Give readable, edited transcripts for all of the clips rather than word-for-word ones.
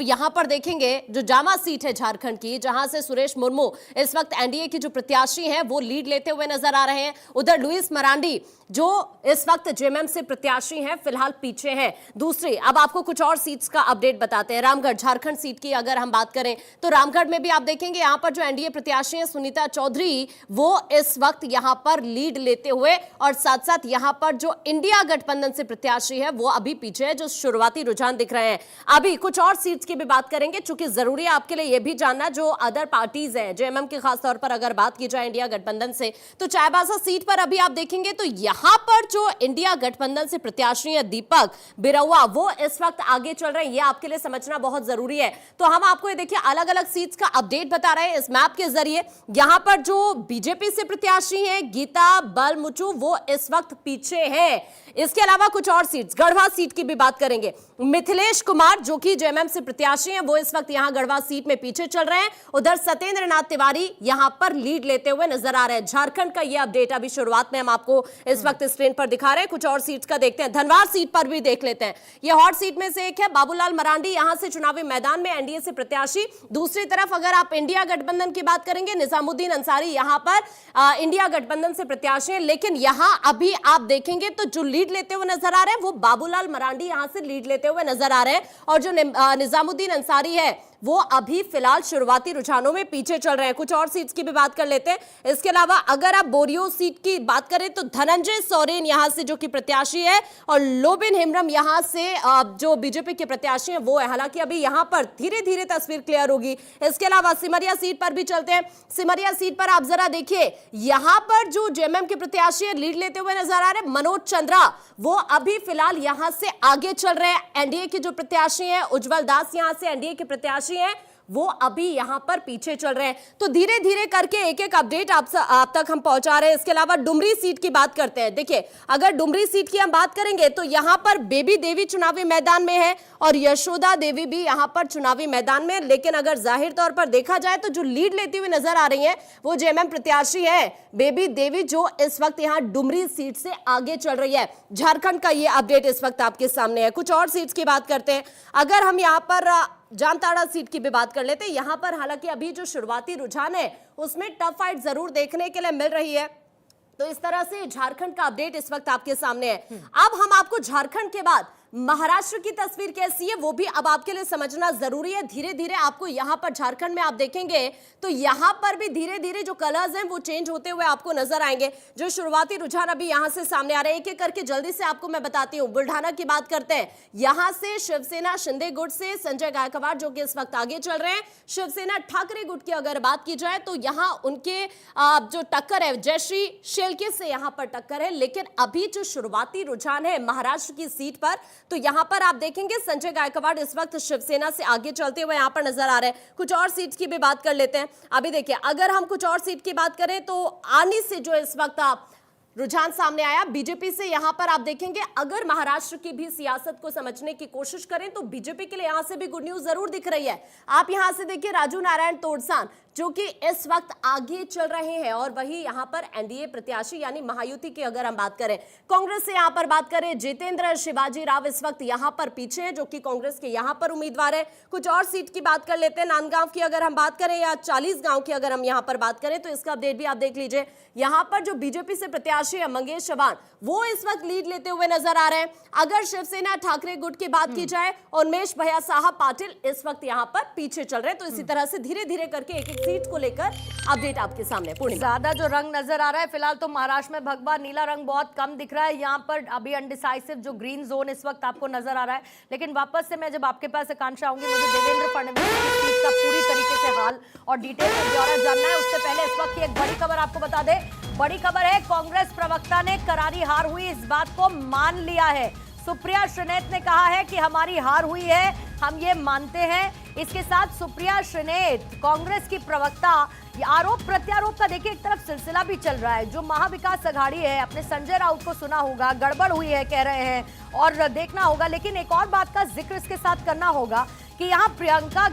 यहां पर देखेंगे जो जामा सीट है झारखंड की, जहां से सुरेश मुर्मू इस वक्त एनडीए की जो प्रत्याशी हैं वो लीड लेते हुए नजर आ रहे हैं। उधर लुइस मरांडी जो इस वक्त जेएमएम से प्रत्याशी हैं फिलहाल पीछे हैं। दूसरी, अब आपको कुछ और सीट्स का अपडेट बताते हैं। रामगढ़ झारखंड सीट की अगर हम बात करें तो रामगढ़ में भी आप देखेंगे यहां पर जो एनडीए प्रत्याशी हैं सुनीता चौधरी, वो इस वक्त यहां पर लीड लेते हुए, और साथ साथ यहां पर जो इंडिया गठबंधन से प्रत्याशी है वो अभी पीछे है, जो शुरुआती रुझान दिख रहे हैं। अभी कुछ और सीट्स की भी बात करेंगे, चूंकि जरूरी है आपके लिए यह भी जानना जो अदर पार्टीज हैं जेएमएम की, खासतौर पर अगर बात की जाए इंडिया गठबंधन से, तो चाईबासा सीट पर अभी आप देखेंगे तो यहां पर जो इंडिया गठबंधन से प्रत्याशी है दीपक बिरुआ, वो इस वक्त आगे चल रहे हैं। यह आपके लिए समझना बहुत जरूरी है। तो हम आपको ये देखिए अलग अलग सीट्स का अपडेट बता रहे हैं इस मैप के जरिए। यहां पर जो बीजेपी से प्रत्याशी है गीता बलमुचु, वो इस वक्त पीछे है। इसके अलावा कुछ और सीट्स, गढ़वा सीट की भी बात करेंगे। मिथिलेश कुमार जो कि जेएमएम से प्रत्याशी हैं, वो इस वक्त यहां गढ़वा सीट में पीछे चल रहे हैं। उधर सत्येंद्र नाथ तिवारी यहां पर लीड लेते हुए नजर आ रहे हैं। झारखंड का यह अपडेट अभी शुरुआत में हम आपको इस वक्त स्क्रीन पर दिखा रहे हैं। कुछ और सीट्स का देखते हैं। धनवार सीट पर भी देख लेते हैं। यह हॉट सीट में से एक है। बाबूलाल मरांडी यहां से चुनावी मैदान में एनडीए से प्रत्याशी। दूसरी तरफ अगर आप इंडिया गठबंधन की बात करेंगे, निजामुद्दीन अंसारी यहां पर इंडिया गठबंधन से प्रत्याशी है। लेकिन यहां अभी आप देखेंगे तो जो लीड लेते हुए नजर आ रहे हैं वो बाबूलाल मरांडी यहां से लीड लेते हुए नजर आ रहे हैं, और जो निजामुद्दीन अंसारी है वो अभी फिलहाल शुरुआती रुझानों में पीछे चल रहे हैं। कुछ और सीट्स की भी बात कर लेते हैं। इसके अलावा अगर आप बोरियो सीट की बात करें तो धनंजय सोरेन यहां से जो कि प्रत्याशी है, और लोबिन हेम्ब्रम यहां से जो बीजेपी के प्रत्याशी हैं वो है। हालांकि अभी यहां पर धीरे धीरे तस्वीर क्लियर होगी। इसके अलावा सिमरिया सीट पर भी चलते हैं। सिमरिया सीट पर आप जरा देखिए, यहां पर जो जेएमएम के प्रत्याशी है लीड लेते हुए नजर आ रहे हैं मनोज चंद्रा, वो अभी फिलहाल यहां से आगे चल रहे हैं। एनडीए के जो प्रत्याशी हैं उज्जवल दास यहां से एनडीए के प्रत्याशी हैं, वो अभी यहां पर पीछे चल रहे हैं। तो धीरे धीरे करके एक एक अपडेट आप तक हम पहुंचा रहे हैं। इसके अलावा डुमरी सीट की बात करते हैं। देखिए अगर डुमरी सीट की हम बात करेंगे तो यहां पर बेबी देवी चुनावी मैदान में है और यशोदा देवी भी यहां पर चुनावी मैदान में। लेकिन अगर जाहिर तौर पर देखा जाए तो जो लीड लेती हुई नजर आ रही है वो जेएमएम प्रत्याशी है बेबी देवी, जो इस वक्त यहां डुमरी सीट से आगे चल रही है। झारखंड का ये अपडेट इस वक्त आपके सामने है। कुछ और सीट्स की बात करते हैं। अगर हम यहां पर जामताड़ा सीट की भी बात कर लेते हैं, यहां पर हालांकि अभी जो शुरुआती रुझान है उसमें टफ फाइट जरूर देखने के लिए मिल रही है। तो इस तरह से झारखंड का अपडेट इस वक्त आपके सामने है। अब हम आपको झारखंड के बाद महाराष्ट्र की तस्वीर कैसी है वो भी अब आपके लिए समझना जरूरी है। धीरे धीरे आपको यहां पर झारखंड में आप देखेंगे तो यहां पर भी धीरे धीरे जो कलर्स हैं वो चेंज होते हुए आपको नजर आएंगे। जो शुरुआती रुझान अभी यहां से सामने आ रहे हैं, एक एक करके जल्दी से आपको मैं बताती हूं। बुल्ढाना की बात करते हैं। यहां से शिवसेना शिंदे गुट से संजय गायकवाड़ जो कि इस वक्त आगे चल रहे हैं। शिवसेना ठाकरे गुट की अगर बात की जाए तो यहां उनके जो टक्कर है जयश्री शेलके से यहां पर टक्कर है। लेकिन अभी जो शुरुआती रुझान है महाराष्ट्र की सीट पर, तो यहां पर आप देखेंगे संजय गायकवाड़ इस वक्त शिवसेना से आगे चलते हुए यहां पर नजर आ रहे हैं। कुछ और सीट्स की भी बात कर लेते हैं। अभी देखिए अगर हम कुछ और सीट की बात करें तो आनी से जो इस वक्त आप रुझान सामने आया बीजेपी से, यहां पर आप देखेंगे अगर महाराष्ट्र की भी सियासत को समझने की कोशिश करें तो बीजेपी के लिए यहां से भी गुड न्यूज जरूर दिख रही है। आप यहां से देखिए राजू नारायण तोड़सान जो कि इस वक्त आगे चल रहे हैं, और वही यहां पर एनडीए प्रत्याशी यानी महायुति की अगर हम बात करें। कांग्रेस से यहां पर बात करें जितेंद्र शिवाजी राव इस वक्त यहां पर पीछे है, जो कि कांग्रेस के यहां पर उम्मीदवार है। कुछ और सीट की बात कर लेते हैं। नांदगांव की अगर हम बात करें या 40 गांव की अगर हम यहां पर बात करें तो इसका अपडेट भी आप देख लीजिए। यहां पर जो बीजेपी से प्रत्याशी है मंगेश चौहान, वो इस वक्त लीड लेते हुए नजर आ रहे हैं। अगर शिवसेना ठाकरे गुट की बात की जाए, उन्मेष भैया साहब पाटिल इस वक्त यहां पर पीछे चल रहे हैं। तो इसी तरह से धीरे धीरे करके एक एक सीट को लेकर अपडेट आपके सामने। ज्यादा जो रंग नजर आ रहा है फिलहाल तो महाराष्ट्र में भगवा नीला रंग बहुत कम दिख रहा है। यहाँ पर अभी अनडिसाइसिव जो ग्रीन जोन इस वक्त आपको नजर आ रहा है। लेकिन वापस से मैं जब आपके पास आकांक्षा आऊंगी, मुझे देवेंद्र फडणवीस की सीट का पूरी तरीके से हाल और डिटेल में ब्यौरा जानना है। उससे पहले इस वक्त की एक बड़ी खबर आपको बता दें। बड़ी खबर है, कांग्रेस प्रवक्ता ने करारी हार हुई इस बात को मान लिया है। सुप्रिया श्रीनेत ने कहा है कि हमारी हार हुई है, हम ये मानते हैं। इसके साथ सुप्रिया श्रीनेत कांग्रेस की प्रवक्ता, आरोप प्रत्यारोप का देखिए एक तरफ सिलसिला भी चल रहा है। जो महाविकास अघाड़ी है, अपने संजय राउत को सुना होगा, गड़बड़ हुई है कह रहे हैं और देखना होगा। लेकिन एक और बात का जिक्र इसके साथ करना होगा कि यहाँ प्रियंका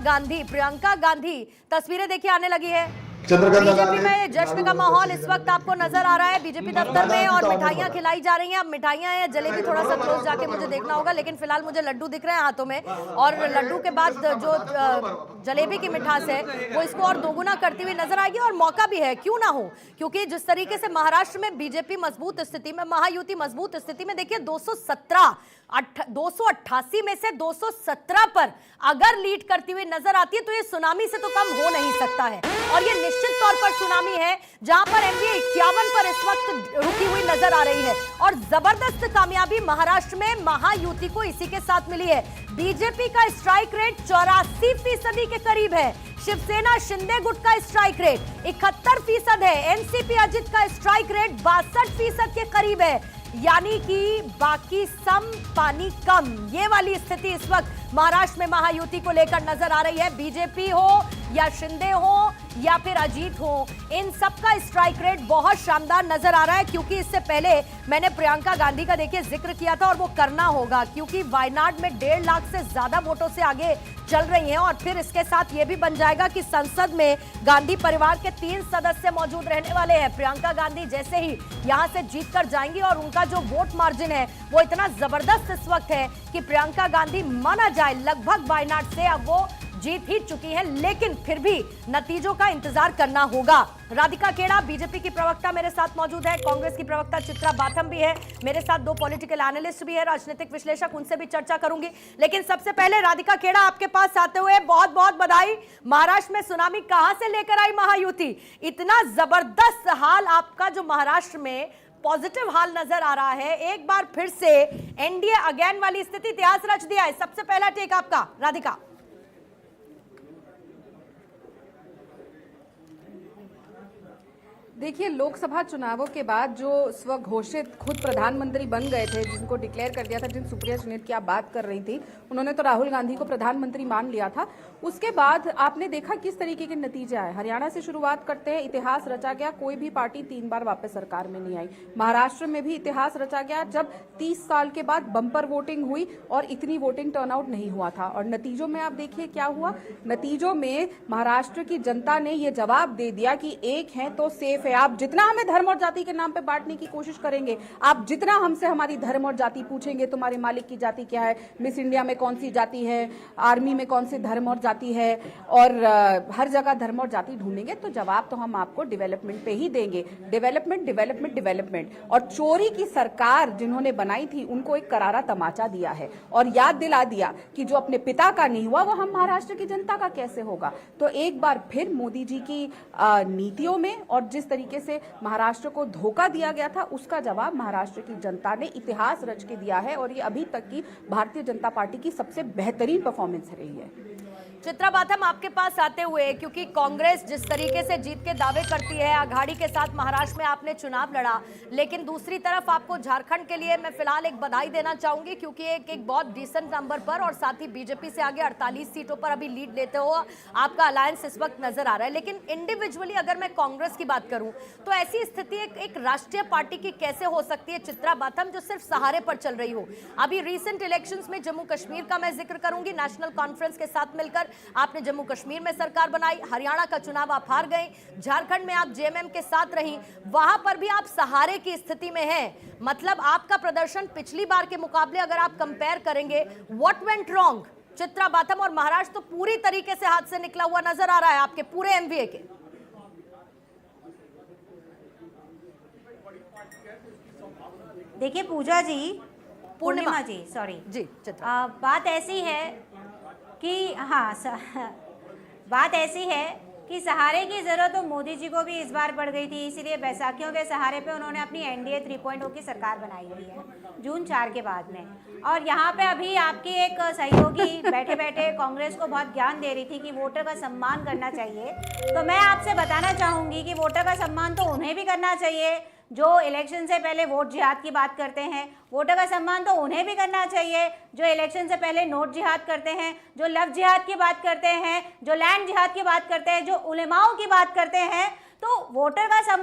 गांधी तस्वीरें देखिए आने लगी है। बीजेपी में जश्न का माहौल इस वक्त आपको नजर आ रहा है बीजेपी दफ्तर में, और मिठाइयां खिलाई जा रही हैं। अब मिठाइयां हैं, जलेबी थोड़ा सा क्लोज जाके मुझे देखना होगा, लेकिन फिलहाल मुझे लड्डू दिख रहे हैं हाथों में, और लड्डू के बाद जो जलेबी की मिठास है वो इसको और दोगुना करती हुई नजर आएगी। और मौका भी है, क्यों ना हो, क्योंकि जिस तरीके से महाराष्ट्र में बीजेपी मजबूत स्थिति में, महायुति मजबूत स्थिति में, देखिए 288 में से 217 पर अगर लीड करती हुई नजर आती है तो ये सुनामी से तो कम हो नहीं सकता है, और ये निश्चित तौर पर सुनामी है, जहां पर एनडीए 51 पर इस वक्त रुकी हुई नजर आ रही है। और जबरदस्त कामयाबी महाराष्ट्र में महायुति को इसी के साथ मिली है। बीजेपी का स्ट्राइक रेट 84% के करीब है, शिवसेना शिंदे गुट का स्ट्राइक रेट 71% है, एनसीपी अजित का स्ट्राइक रेट 62% के करीब है, यानी कि बाकी सम पानी कम, ये वाली स्थिति इस वक्त महाराष्ट्र में महायुति को लेकर नजर आ रही है। बीजेपी हो या शिंदे हो या फिर अजीत हो, इन सबका स्ट्राइक रेट बहुत शानदार नजर आ रहा है, क्योंकि इससे पहले मैंने प्रियंका गांधी का देखिए जिक्र किया था, और वो करना होगा, क्योंकि वायनाड में 1.5 लाख से ज्यादा वोटों से आगे चल रही हैं। और फिर इसके साथ ये भी बन जाएगा कि संसद में गांधी परिवार के 3 सदस्य मौजूद रहने वाले हैं। प्रियंका गांधी जैसे ही यहां से जीत कर जाएंगी, और उनका जो वोट मार्जिन है वो इतना जबरदस्त इस वक्त है कि प्रियंका गांधी माना जाए लगभग वायनाड से अब वो जीत ही चुकी है, लेकिन फिर भी नतीजों का इंतजार करना होगा। राधिका खेड़ा बीजेपी की प्रवक्ता मेरे साथ मौजूद है, कांग्रेस की प्रवक्ता चित्रा बाथम भी है, मेरे साथ 2 पॉलिटिकल एनालिस्ट भी है, राजनीतिक विश्लेषक, उनसे भी चर्चा करूंगी। लेकिन सबसे पहले राधिका खेड़ा, आपके पास आते हुए बहुत बहुत बधाई। महाराष्ट्र में सुनामी कहां से लेकर आई महायुति? इतना जबरदस्त हाल आपका जो महाराष्ट्र में पॉजिटिव हाल नजर आ रहा है, एक बार फिर से एनडीए अगेन वाली स्थिति इतिहास रच दिया है। सबसे पहला टेक आपका राधिका। देखिए, लोकसभा चुनावों के बाद जो स्वघोषित खुद प्रधानमंत्री बन गए थे, जिनको डिक्लेयर कर दिया था, जिन सुप्रिया सुनील की आप बात कर रही थी, उन्होंने तो राहुल गांधी को प्रधानमंत्री मान लिया था। उसके बाद आपने देखा किस तरीके के नतीजे आए। हरियाणा से शुरुआत करते हैं, इतिहास रचा गया, कोई भी पार्टी 3 बार वापस सरकार में नहीं आई। महाराष्ट्र में भी इतिहास रचा गया, जब 30 साल के बाद बंपर वोटिंग हुई और इतनी वोटिंग टर्नआउट नहीं हुआ था। और नतीजों में आप देखिए क्या हुआ। नतीजों में महाराष्ट्र की जनता ने ये जवाब दे दिया कि एक है तो सेफ है। आप जितना हमें धर्म और जाति के नाम पे बांटने की कोशिश करेंगे, आप जितना हमसे हमारी धर्म और जाति पूछेंगे, तुम्हारे मालिक की जाति क्या है, मिस इंडिया में कौन सी जाति है, आर्मी में कौन सी धर्म और जाति है, और हर जगह धर्म और जाति ढूंढेंगे, तो जवाब तो हम आपको डेवलपमेंट पे ही देंगे। Development development development. और चोरी की सरकार जिन्होंने बनाई थी, उनको एक करारा तमाचा दिया है और याद दिला दिया कि जो अपने पिता का नहीं हुआ वो हम महाराष्ट्र की जनता का कैसे होगा। तो एक बार फिर मोदी जी की नीतियों में और जिस तरीके से महाराष्ट्र को धोखा दिया गया था, उसका जवाब महाराष्ट्र की जनता ने इतिहास रच के दिया है, और ये अभी तक की भारतीय जनता पार्टी की सबसे बेहतरीन परफॉर्मेंस रही है। चित्रा बाथम, आपके पास आते हुए, क्योंकि कांग्रेस जिस तरीके से जीत के दावे करती है, आघाड़ी के साथ महाराष्ट्र में आपने चुनाव लड़ा, लेकिन दूसरी तरफ आपको झारखंड के लिए मैं फिलहाल एक बधाई देना चाहूंगी, क्योंकि एक बहुत डिसेंट नंबर पर और साथ ही बीजेपी से आगे 48 सीटों पर अभी लीड लेते हो आपका अलायंस इस वक्त नजर आ रहा है। लेकिन इंडिविजुअली अगर मैं कांग्रेस की बात करूं तो ऐसी स्थिति एक राष्ट्रीय पार्टी की कैसे हो सकती है, चित्रा बाथम, जो सिर्फ सहारे पर चल रही हो? अभी रिसेंट इलेक्शंस में जम्मू कश्मीर का मैं जिक्र करूंगी, नेशनल कॉन्फ्रेंस के साथ मिलकर आपने जम्मू कश्मीर में सरकार बनाई, हरियाणा का चुनाव आप हार गए, झारखंड में आप जेएमएम के साथ रही, वहां पर भी आप सहारे की स्थिति में हैं। मतलब आपका प्रदर्शन पिछली बार के मुकाबले अगर आप कंपेयर करेंगे, what went wrong? Chitra Batham, और महाराष्ट्र तो पूरी तरीके से हाथ से निकला हुआ नजर आ रहा है आपके पूरे एमवीए के। देखिए पूजा जी, पूर्णिमा जी, सॉरी जी, चित्रा, बात ऐसी है कि बात ऐसी है कि सहारे की जरूरत तो मोदी जी को भी इस बार पड़ गई थी, इसीलिए बैसाखियों के सहारे पे उन्होंने अपनी एनडीए 3.0 की सरकार बनाई हुई है जून 4 के बाद में। और यहाँ पे अभी आपकी एक सहयोगी बैठे बैठे कांग्रेस को बहुत ज्ञान दे रही थी कि वोटर का सम्मान करना चाहिए। तो मैं आपसे बताना चाहूँगी कि वोटर का सम्मान तो उन्हें भी करना चाहिए जो इलेक्शन से पहले वोट जिहाद की बात करते हैं। वोटर का सम्मान तो उन्हें भी करना चाहिए जो इलेक्शन से पहले नोट जिहाद करते हैं, जो लव जिहाद की बात करते हैं, जो लैंड जिहाद की बात करते हैं, जो उलेमाओं की बात करते हैं। तो वोटर का सम्मान